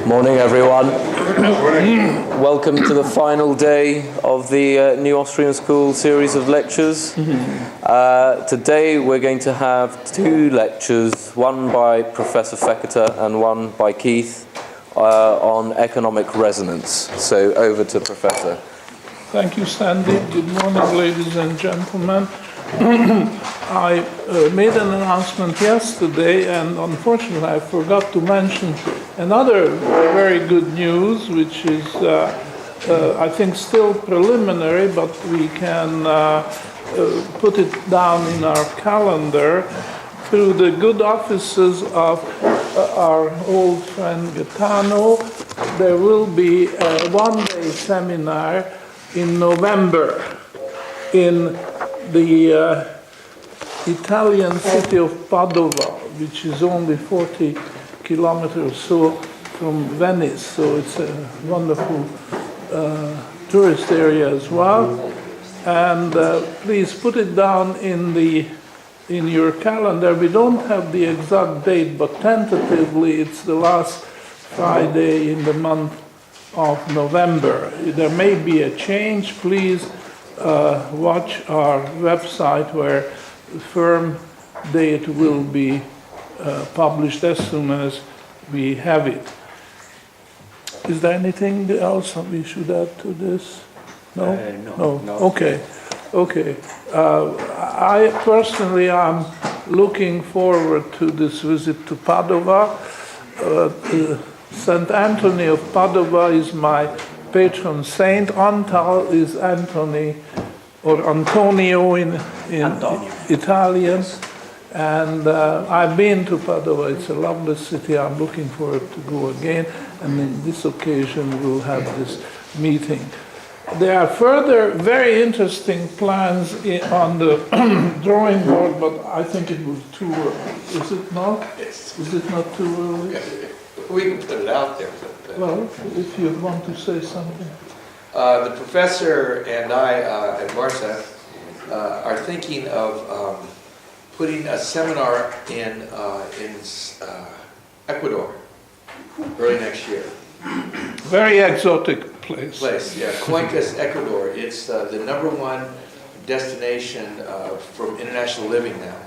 Morning, everyone. Welcome to the final day of the New Austrian School series of lectures. Today we're going to have two lectures, one by Professor Fekete and one by Keith, on economic resonance. So over to Professor. Thank you, Sandy. Good morning, ladies and gentlemen. I made an announcement yesterday, and unfortunately I forgot to mention another very good news, which is, I think, still preliminary, but we can put it down in our calendar. Through the good offices of our old friend Gaetano, there will be a one-day seminar in November in the Italian city of Padova, which is only 40 kilometers or so from Venice, so it's a wonderful tourist area as well. And please put it down in your calendar. We don't have the exact date, but tentatively it's the last Friday in the month of November. There may be a change. Please watch our website where the firm date will be published as soon as we have it. Is there anything else we should add to this? No? No. Okay. I personally am looking forward to this visit to Padova. St. Anthony of Padova is my patron saint. Antal is Anthony or Antonio in Italian. And I've been to Padova. It's a lovely city. I'm looking forward to go again. And in this occasion, we'll have this meeting. There are further very interesting plans on the drawing board, but I think it was too early. Is it not? Yes. Is it not too early? We can put it out there. Well, if you want to say something. The professor and I, and Martha, are thinking of putting a seminar in Ecuador early next year. Very exotic place. Yeah, Cuencas, Ecuador. It's the #1 destination for international living now.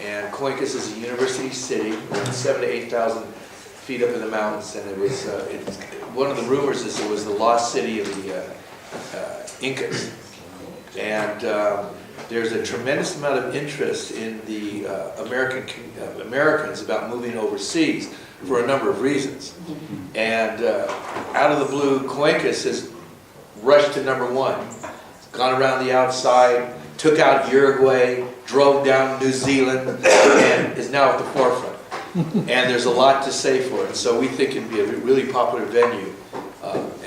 And Cuencas is a university city, 7,000 to 8,000 feet up in the mountains, and it was one of the rumors is it was the lost city of the Incas. And there's a tremendous amount of interest in the Americans about moving overseas for a number of reasons. And out of the blue, Cuencas has rushed to #1, gone around the outside, took out Uruguay, drove down New Zealand, and is now at the forefront. And there's a lot to say for it. So we think it'd be a really popular venue.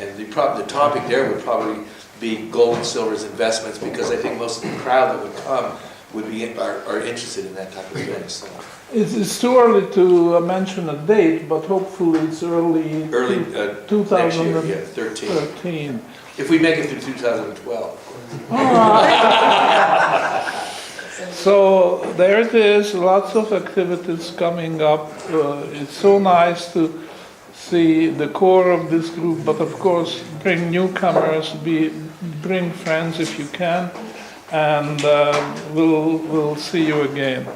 And the topic there would probably be gold and silver's investments, because I think most of the crowd that would come are interested in that type of thing. So. It's too early to mention a date, but hopefully it's early 2013. If we make it through 2012. So there it is, lots of activities coming up. It's so nice to see the core of this group, but of course bring newcomers, bring friends if you can, and we'll see you again.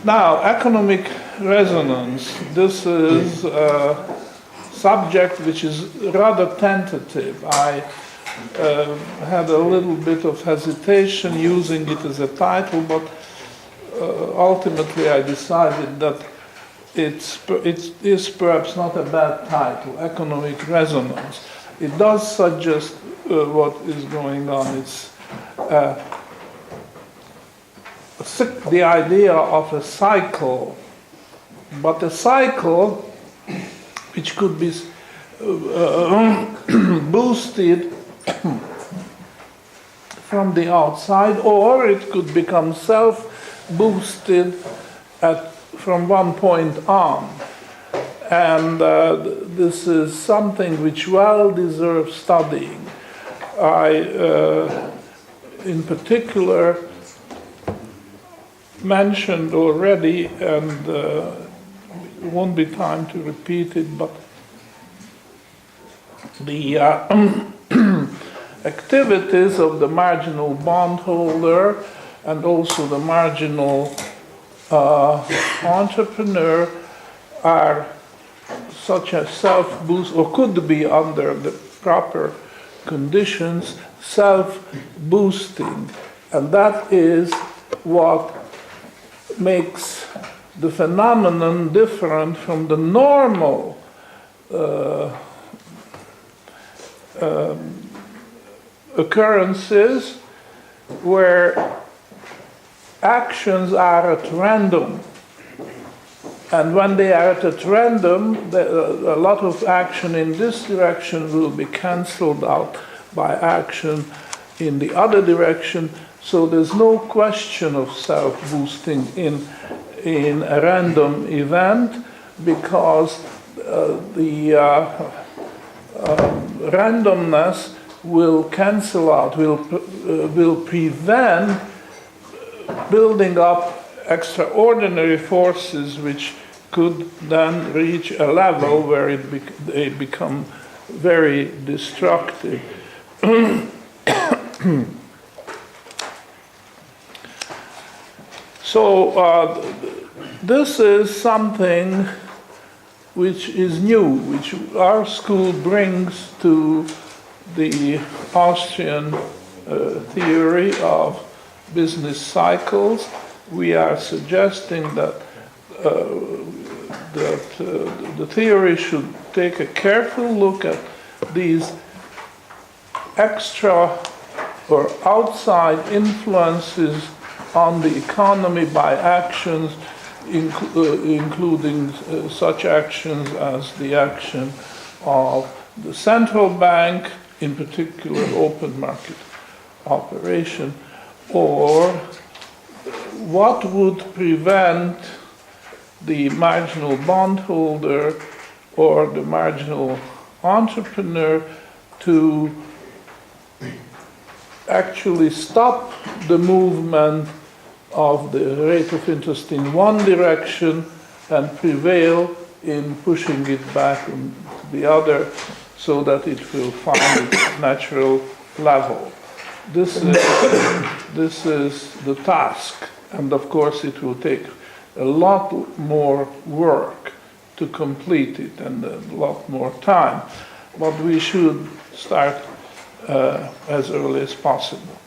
Now, economic resonance. This is a subject which is rather tentative. I had a little bit of hesitation using it as a title, but ultimately I decided that it is perhaps not a bad title, economic resonance. It does suggest what is going on. It's the idea of a cycle, but a cycle which could be boosted from the outside, or it could become self-boosted from one point on. And this is something which well deserves studying. I, in particular, mentioned already, and won't be time to repeat it, but the activities of the marginal bondholder and also the marginal entrepreneur are such as self-boost, or could be under the proper conditions, self-boosting. And that is what makes the phenomenon different from the normal occurrences where actions are at random. And when they are at random, a lot of action in this direction will be cancelled out by action in the other direction. So there's no question of self-boosting in a random event, because the randomness will cancel out, will prevent building up extraordinary forces which could then reach a level where they become very destructive. So this is something which is new, which our school brings to the Austrian theory of business cycles. We are suggesting that the theory should take a careful look at these extra or outside influences on the economy by actions, including such actions as the action of the central bank, in particular open market operation, or what would prevent the marginal bondholder or the marginal entrepreneur to actually stop the movement of the rate of interest in one direction and prevail in pushing it back in the other so that it will find its natural level. This is the task, and of course it will take a lot more work to complete it and a lot more time, but we should start as early as possible.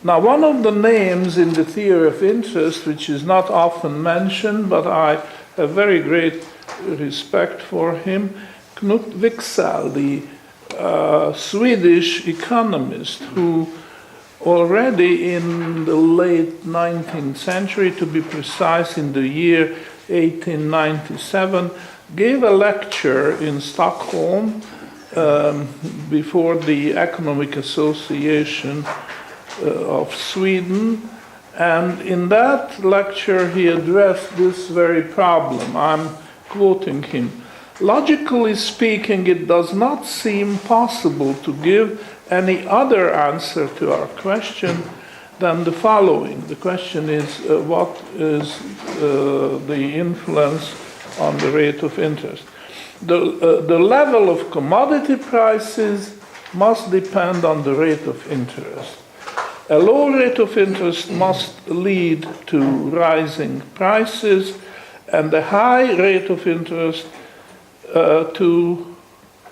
Now, one of the names in the theory of interest, which is not often mentioned, but I have very great respect for him, Knut Wicksell, the Swedish economist, who already in the late 19th century, to be precise, in the year 1897, gave a lecture in Stockholm before the Economic Association of Sweden, and in that lecture he addressed this very problem. I'm quoting him. Logically speaking, it does not seem possible to give any other answer to our question than the following. The question is, what is the influence on the rate of interest? The level of commodity prices must depend on the rate of interest. A low rate of interest must lead to rising prices, and a high rate of interest to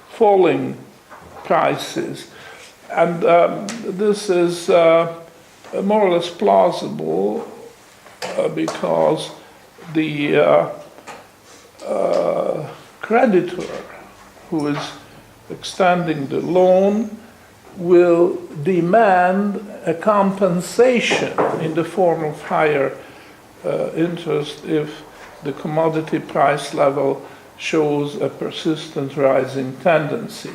falling prices. And this is more or less plausible because the creditor who is extending the loan will demand a compensation in the form of higher interest if the commodity price level shows a persistent rising tendency.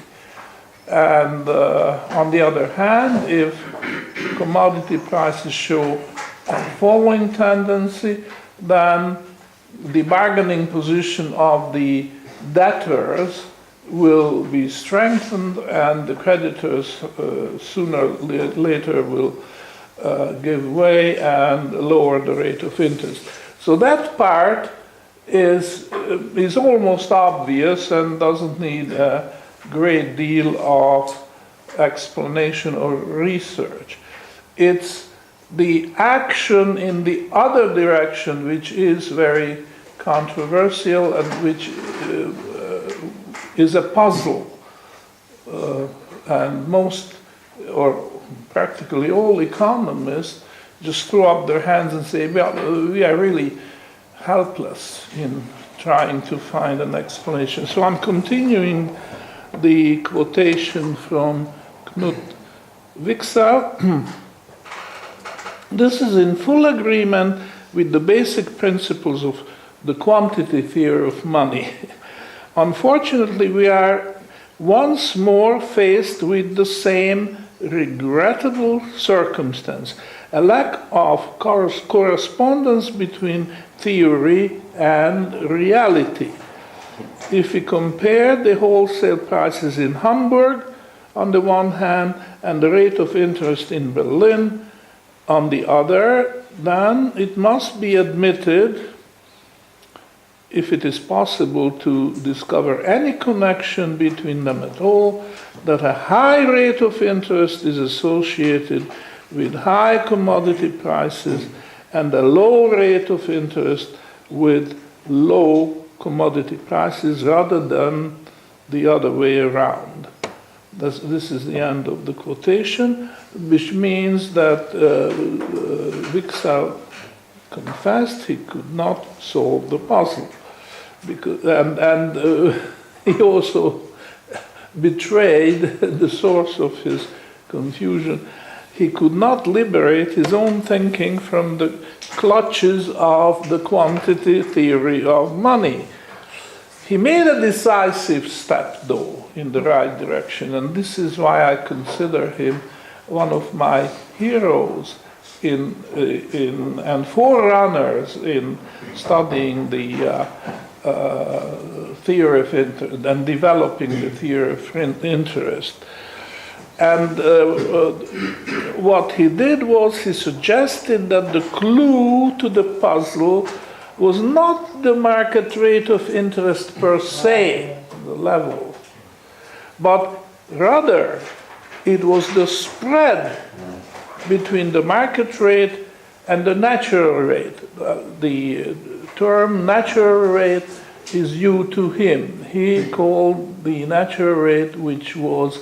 And on the other hand, if commodity prices show a falling tendency, then the bargaining position of the debtors will be strengthened, and the creditors sooner or later will give way and lower the rate of interest. So that part is almost obvious and doesn't need a great deal of explanation or research. It's the action in the other direction which is very controversial and which is a puzzle. And most, or practically all economists just throw up their hands and say, well, we are really helpless in trying to find an explanation. So I'm continuing the quotation from Knut Wicksell. This is in full agreement with the basic principles of the quantity theory of money. Unfortunately, we are once more faced with the same regrettable circumstance, a lack of correspondence between theory and reality. If we compare the wholesale prices in Hamburg on the one hand and the rate of interest in Berlin on the other, then it must be admitted, if it is possible to discover any connection between them at all, that a high rate of interest is associated with high commodity prices and a low rate of interest with low commodity prices rather than the other way around. This is the end of the quotation, which means that Wicksell confessed he could not solve the puzzle. And he also betrayed the source of his confusion. He could not liberate his own thinking from the clutches of the quantity theory of money. He made a decisive step, though, in the right direction, and this is why I consider him one of my heroes and forerunners in studying the theory of interest and developing the theory of interest. And what he did was he suggested that the clue to the puzzle was not the market rate of interest per se, the level, but rather it was the spread between the market rate and the natural rate. The term natural rate is due to him. He called the natural rate, which was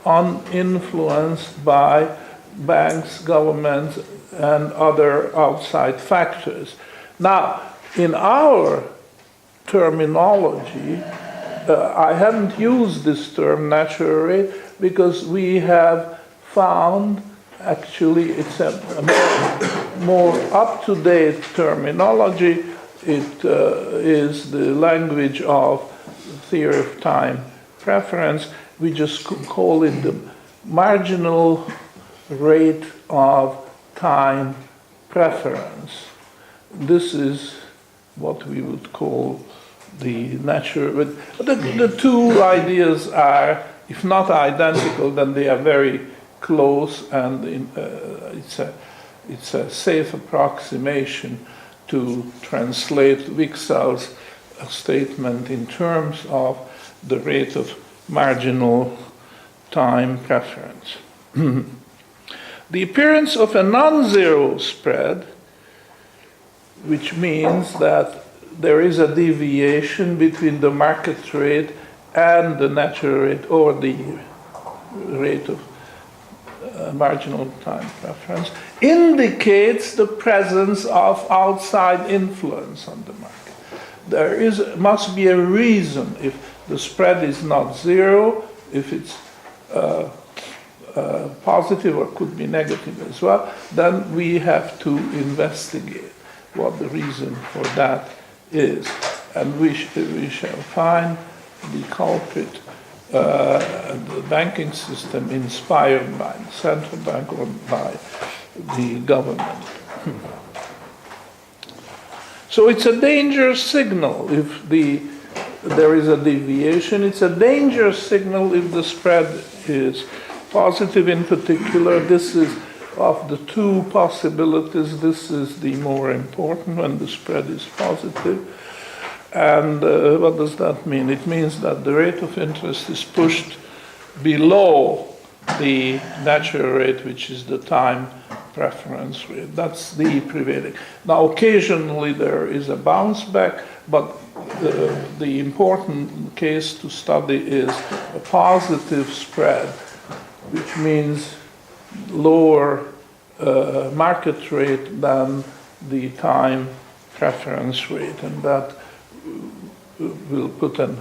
uninfluenced by banks, governments, and other outside factors. Now, in our terminology, I haven't used this term natural rate because we have found actually it's a more up-to-date terminology. It is the language of theory of time preference. We just call it the marginal rate of time preference. This is what we would call the natural. The two ideas are, if not identical, then they are very close, and it's a safe approximation to translate Wicksell's statement in terms of the rate of marginal time preference. The appearance of a non-zero spread, which means that there is a deviation between the market rate and the natural rate, or the rate of marginal time preference, indicates the presence of outside influence on the market. There must be a reason. If the spread is not zero, if it's positive or could be negative as well, then we have to investigate what the reason for that is. And we shall find the culprit, the banking system inspired by the central bank or by the government. So it's a dangerous signal if there is a deviation. It's a dangerous signal if the spread is positive. In particular, this is of the two possibilities, this is the more important when the spread is positive. And what does that mean? It means that the rate of interest is pushed below the natural rate, which is the time preference rate. That's the prevailing. Now, occasionally there is a bounce back, but the important case to study is a positive spread, which means lower market rate than the time preference rate, and that will put a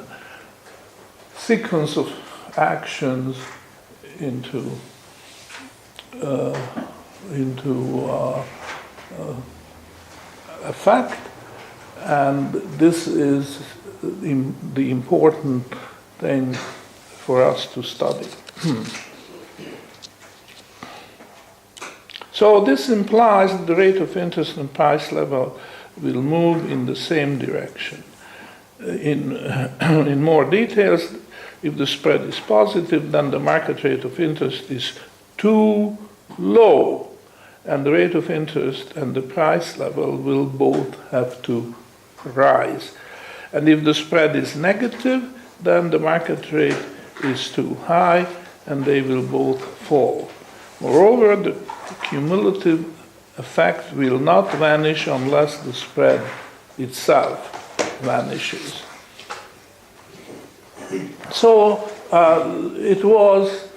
sequence of actions into effect, and this is the important thing for us to study. So this implies that the rate of interest and price level will move in the same direction. In more details, if the spread is positive, then the market rate of interest is too low, and the rate of interest and the price level will both have to rise. And if the spread is negative, then the market rate is too high, and they will both fall. Moreover, the cumulative effect will not vanish unless the spread itself vanishes. So it was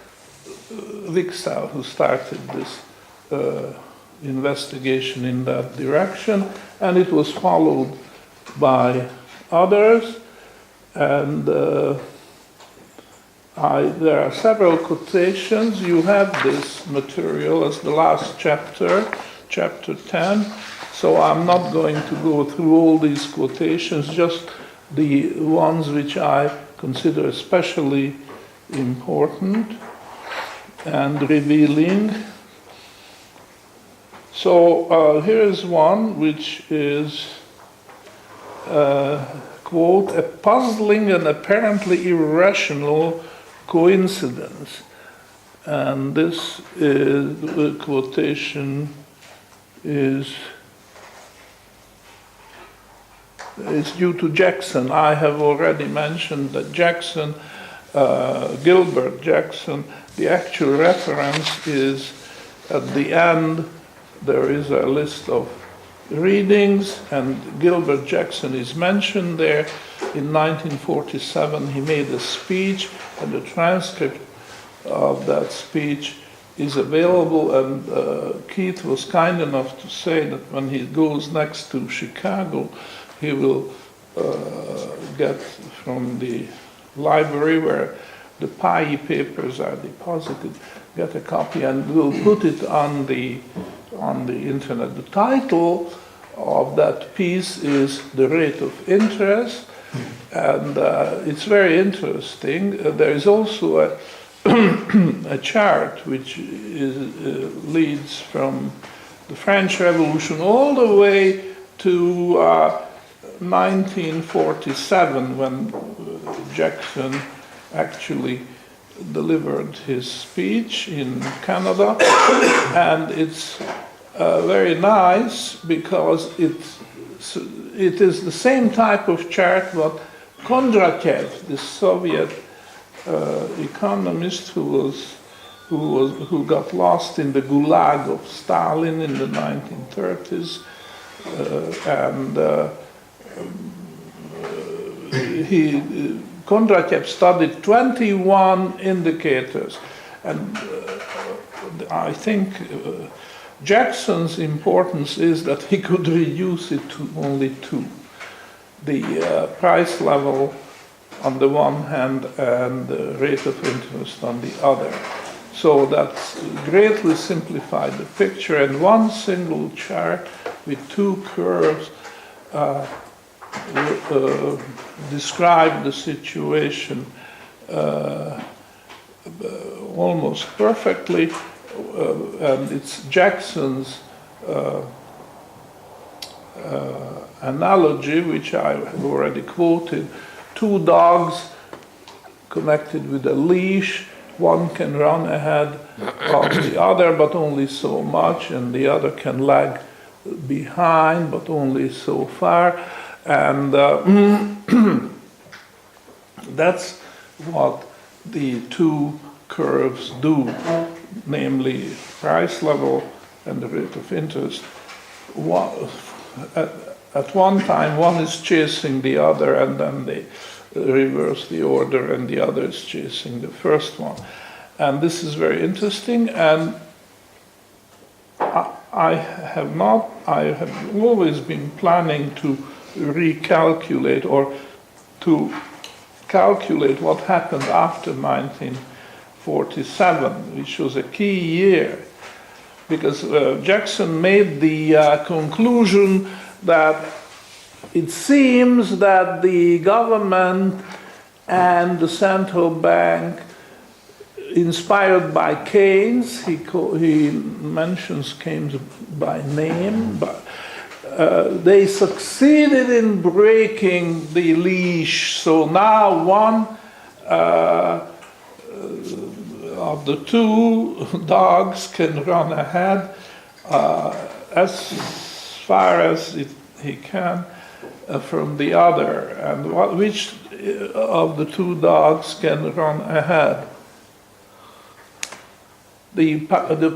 Wicksell who started this investigation in that direction, and it was followed by others, and there are several quotations. You have this material as the last chapter, chapter 10, so I'm not going to go through all these quotations, just the ones which I consider especially important and revealing. So here is one which is, quote, a puzzling and apparently irrational coincidence. And this is, the quotation is due to Jackson. I have already mentioned that Jackson, Gilbert Jackson, the actual reference is at the end. There is a list of readings, and Gilbert Jackson is mentioned there. In 1947, he made a speech, and the transcript of that speech is available, and Keith was kind enough to say that when he goes next to Chicago, he will get from the library where the PAI papers are deposited, get a copy, and will put it on the internet. The title of that piece is The Rate of Interest, and it's very interesting. There is also a chart which leads from the French Revolution all the way to 1947, when Jackson actually delivered his speech in Canada, and it's very nice because it is the same type of chart what Kondratyev, the Soviet economist who got lost in the gulag of Stalin in the 1930s, Kondratyev studied 21 indicators, and I think Jackson's importance is that he could reduce it to only two: the price level on the one hand and the rate of interest on the other. So that's greatly simplified the picture, and one single chart with two curves describe the situation almost perfectly, and it's Jackson's analogy, which I have already quoted. Two dogs connected with a leash, one can run ahead of the other, but only so much, and the other can lag behind, but only so far. And that's what the two curves do, namely price level and the rate of interest. At one time, one is chasing the other, and then they reverse the order, and the other is chasing the first one. And this is very interesting, and I have always been planning to recalculate or to calculate what happened after 1947, which was a key year, because Jackson made the conclusion that it seems that the government and the central bank, inspired by Keynes, he mentions Keynes by name, but they succeeded in breaking the leash. So now one of the two dogs can run ahead as far as he can from the other. And which of the two dogs can run ahead? The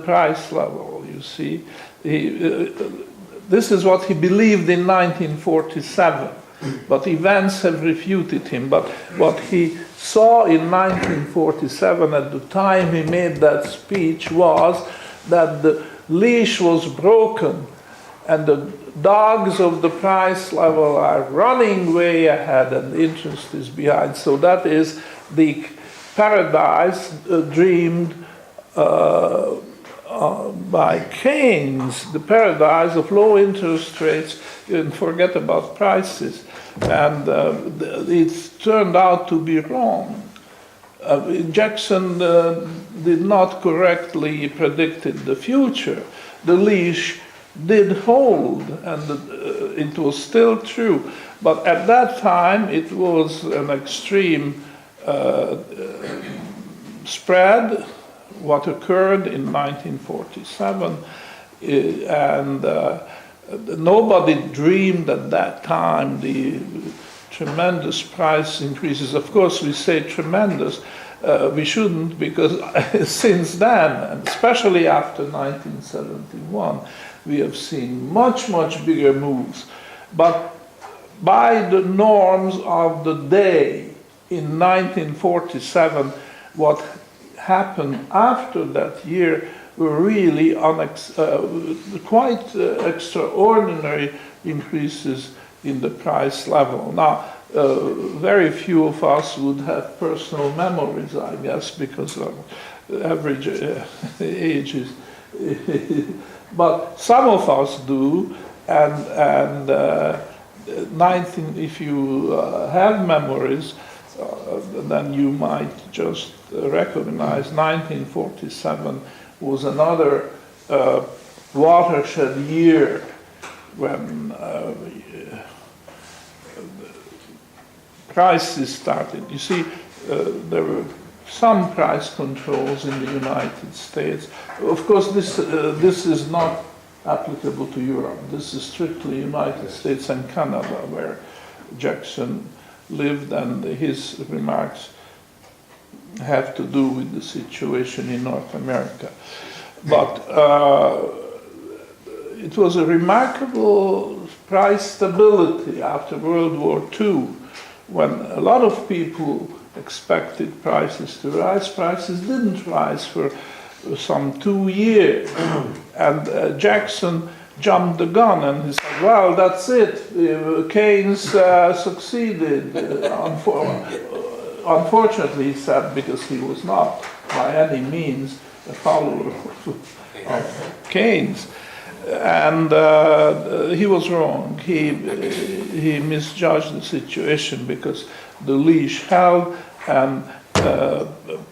price level, you see. This is what he believed in 1947, but events have refuted him. But what he saw in 1947 at the time he made that speech was that the leash was broken and the dogs of the price level are running way ahead and the interest is behind. So that is the paradise dreamed by Keynes, the paradise of low interest rates, and forget about prices. And it turned out to be wrong. Jackson did not correctly predicted the future. The leash did hold, and it was still true. But at that time, it was an extreme spread, what occurred in 1947, and nobody dreamed at that time the tremendous price increases. Of course, we say tremendous. We shouldn't, because since then, and especially after 1971, we have seen much, much bigger moves. But by the norms of the day, in 1947, what happened after that year were really quite extraordinary increases in the price level. Now, very few of us would have personal memories, I guess, because our average age is. But some of us do, and if you have memories, then you might just recognize 1947 was another watershed year when prices started. You see, there were some price controls in the United States. Of course, this is not applicable to Europe. This is strictly United States and Canada, where Jackson lived, and his remarks have to do with the situation in North America. But it was a remarkable price stability after World War II, when a lot of people expected prices to rise. Prices didn't rise for some 2 years. And Jackson jumped the gun and he said, well, that's it. Keynes succeeded. Unfortunately, he said, because he was not by any means a follower of Keynes. And he was wrong. He misjudged the situation, because the leash held and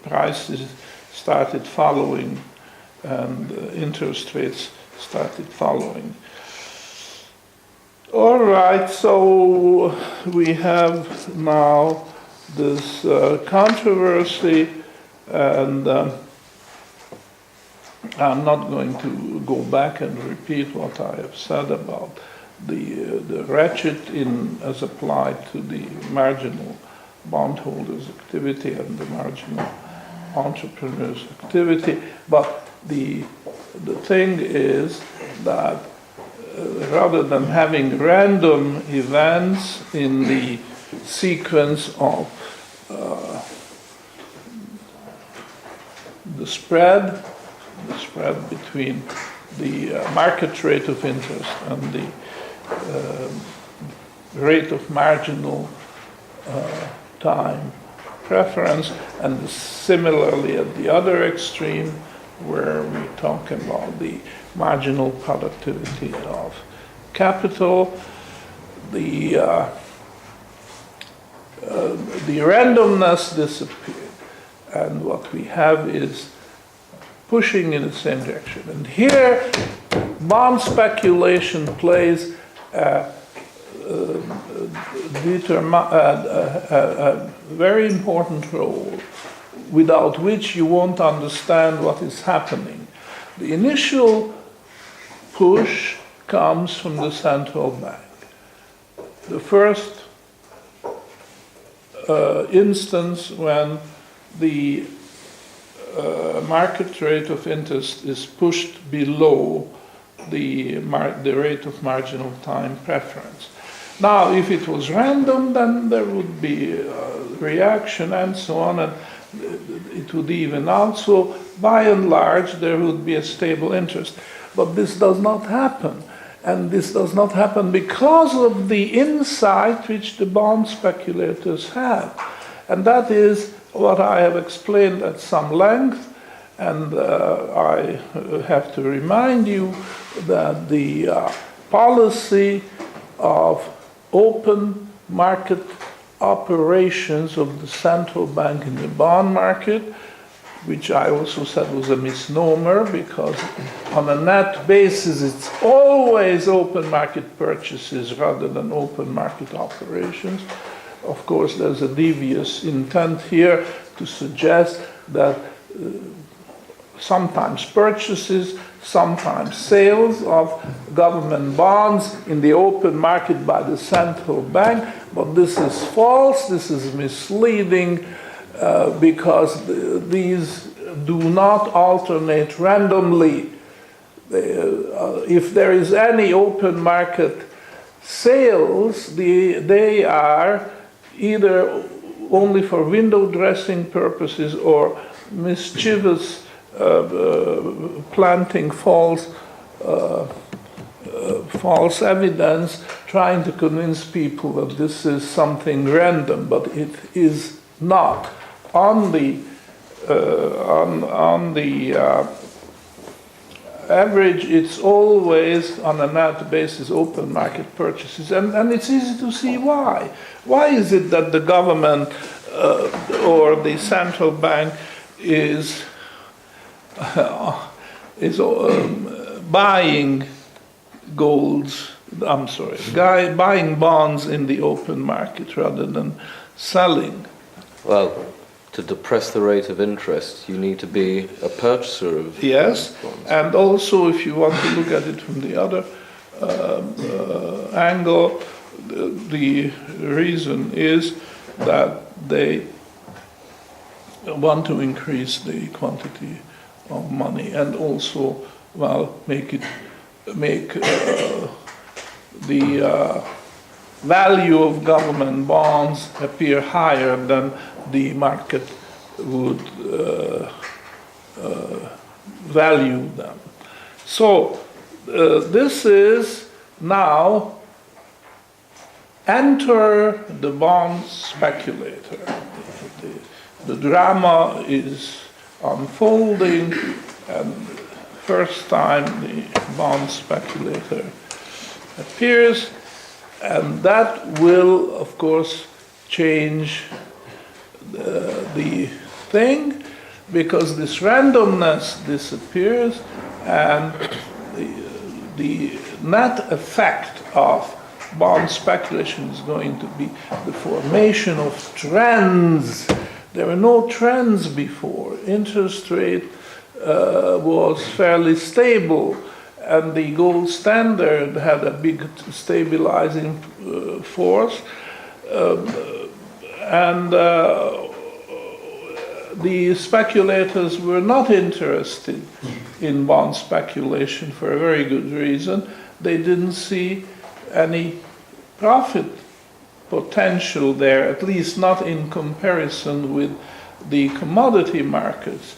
prices started following, and interest rates started following. All right, so we have now this controversy, and I'm not going to go back and repeat what I have said about the ratchet as applied to the marginal bondholders' activity and the marginal entrepreneurs' activity. But the thing is that rather than having random events in the sequence of the spread between the market rate of interest and the rate of marginal time preference, and similarly at the other extreme, where we talk about the marginal productivity of capital, the randomness disappeared, and what we have is pushing in the same direction. And here, bond speculation plays a very important role, without which you won't understand what is happening. The initial push comes from the central bank. The first instance when the market rate of interest is pushed below the rate of marginal time preference. Now, if it was random, then there would be a reaction and so on, and it would even out. So, by and large, there would be a stable interest. But this does not happen. And this does not happen because of the insight which the bond speculators have. And that is what I have explained at some length. And I have to remind you that the policy of open market operations of the central bank in the bond market, which I also said was a misnomer, because on a net basis it's always open market purchases rather than open market operations. Of course, there's a devious intent here to suggest that sometimes purchases, sometimes sales of government bonds in the open market by the central bank, but this is false, this is misleading, because these do not alternate randomly. If there is any open market sales, they are either only for window dressing purposes or mischievous planting false evidence, trying to convince people that this is something random, but it is not. On the average, it's always on a net basis open market purchases, and it's easy to see why. Why is it that the government or the central bank is buying buying bonds in the open market rather than selling? Well, to depress the rate of interest, you need to be a purchaser of yes, bonds. And also if you want to look at it from the other angle, the reason is that they want to increase the quantity of money and also, make the value of government bonds appear higher than the market would value them. So this is now enter the bond speculator. The drama is unfolding, and first time the bond speculator appears, and that will, of course, change the thing, because this randomness disappears, and the net effect of bond speculation is going to be the formation of trends. There were no trends before. Interest rate was fairly stable, and the gold standard had a big stabilizing force. And the speculators were not interested in bond speculation for a very good reason. They didn't see any profit potential there, at least not in comparison with the commodity markets.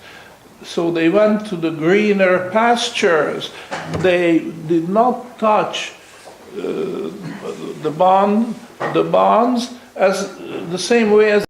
So they went to the greener pastures. They did not touch the bonds as the same way as